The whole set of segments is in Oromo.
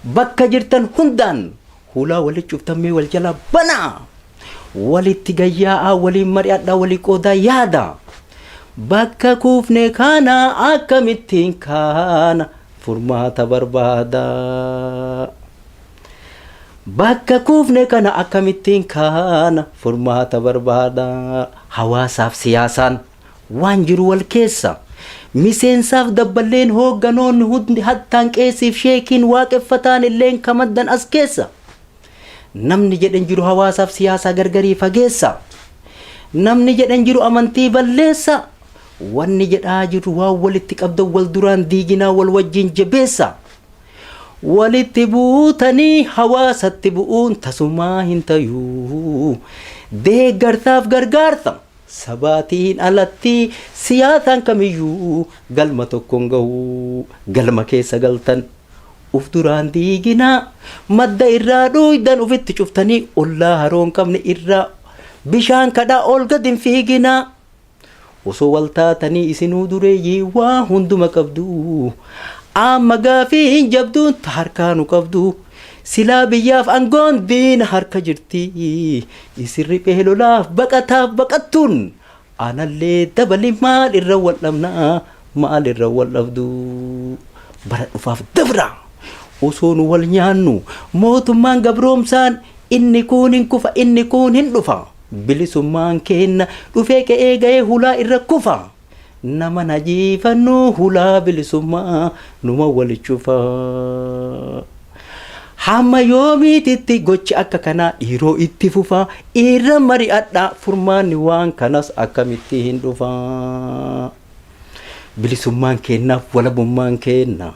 bakka jirtan hundaan hulaa walitti cuftamee wal jala banaa walitti gayyaa waliin mari'adhaa walii qoodaa yaada bakka kuufne kana akkamittiin kana furmaata barbaada bakka kuufne kana akkamittiin kana furmaata barbaada hawaasaaf siyaasaan waan jiru wal keessa miseensaaf dabballeen hoogganoonni hundi hattaan qeessiif sheekiin waaqeffataan illeen kamaddan as keessa namni jedhan jiru hawaasaaf siyaasaa gargarii fageessa namni jedhan jiru amantii balleessa wanni jedhaa jiru waan walitti qabdan wal duraan diiginaa wal wajjin jabeessa walitti buutanii hawaasatti bu'uun tasumaa hin tayuu deeggartaaf gargaarta sabaatiin alatti siyaasaan kamiyyuu galma tokkoon gahuu galma keessa galtan uf duraan diiginaa madda irraa dhuuydan ufitti cuftanii ollaa haroon qabne irraa bishaan kadhaa ol gad hin fiiginaa osoo wal taatanii isinuu dureeyyii waa hunduma qabdu amma gaafii hin jabduun harkaanu qabdu silaa biyyaaf angoon diina harka jirti isin riphee lolaaf baqataaf baqattuun anallee dabali maal irra wal dhabnaa maal irra wal dhabdu bara dhufaaf dabra osoo nu wal nyaannu mootummaan gabroomsaan inni kun hin kufa inni kun hin dhufa bilisummaan keenna dhufee ka'ee ga'ee hulaa irra kufa nama najiifannu hulaa bilisummaa numa walitti cufa hamma yoomiititti gochi akka kanaa dhiiroo itti fufa irra mari'adhaa furmaanni waan kanas akkamitti hin dhufa bilisummaan keennaaf walabummaan keenna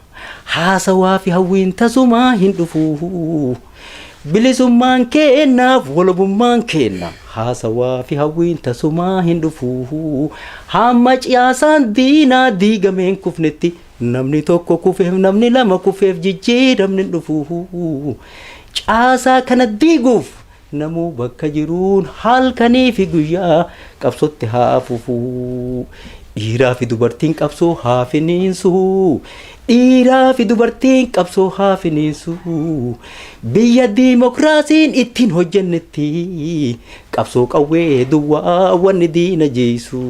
haasawaa fi hawwiin tasumaa hin dhufu bilisummaan keennaaf walabummaan keenna haasawaa fi hawwiin tasumaa hin dhufu hamma ciyaasaan diinaa diigameen kufnetti namni tokko kufeef namni lama kufeef jijjiiramni dhufu caasaa kana diiguuf namuu bakka jiruun halkanii fi guyyaa qabsotti haa fufu dhiiraa fi dubartiin qabsoo haa finiinsu dhiiraa fi dubartiin qabsoo haa finiinsu biyya diimokiraasiin ittiin hojjennetti qabsoo qawwee duwwaa wanni diina jeesu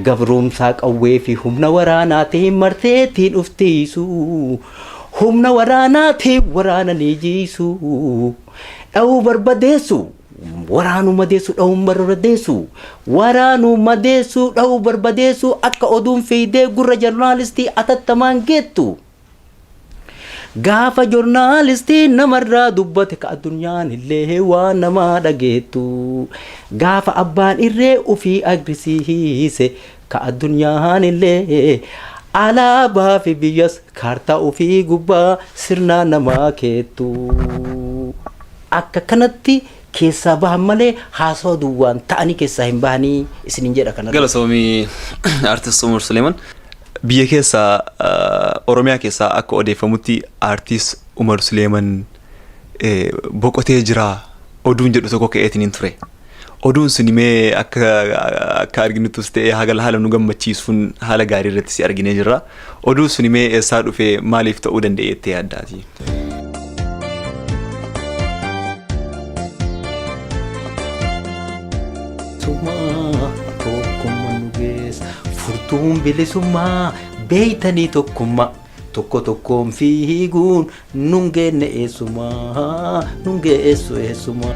gabroomsaa qawwee fi humna waraanaatiin marteettiin uftiisu humna waraanaatiin waraananii jiisu dha'uu barbadeessu waraanu madeessu dha'uu barbadeessu waraanu madeessu dha'uu barbadeessu akka oduun fiidee gurra joornaalistii atattamaan geettu gaafa joornaalistii namarraa dubbate ka addunyaan illee waan namaa dhageettu gaafa abbaan irree ufii agrisiise ka addunyaan illee alaabaa fi biyyas kaartaa ufii gubbaa sirnaa namaa keettu akka kanatti keessaa bahan malee haasawaa duwwaan ta'anii keessaa hin bahanii isiniin jedha kana. Galatoomii Artist Umar Suleeman biyya keessaa Oromiyaa keessaa akka odeeffamutti Artist Umar Suleeman boqotee jira oduun jedhu tokko ka'eetiin ture. Oduun sun mee akka arginuttus ta'ee haala nu gammachiisuun haala gaarii irratti si arginee jirra. Oduun sun mee eessaa dhufee maaliif ta'uu danda'e jettee yaaddaati? furtuun bilisummaa beeytanii tokkummaa tokko tokkoon fiiguun nun geenne eessumaa nun geessu eessumaa.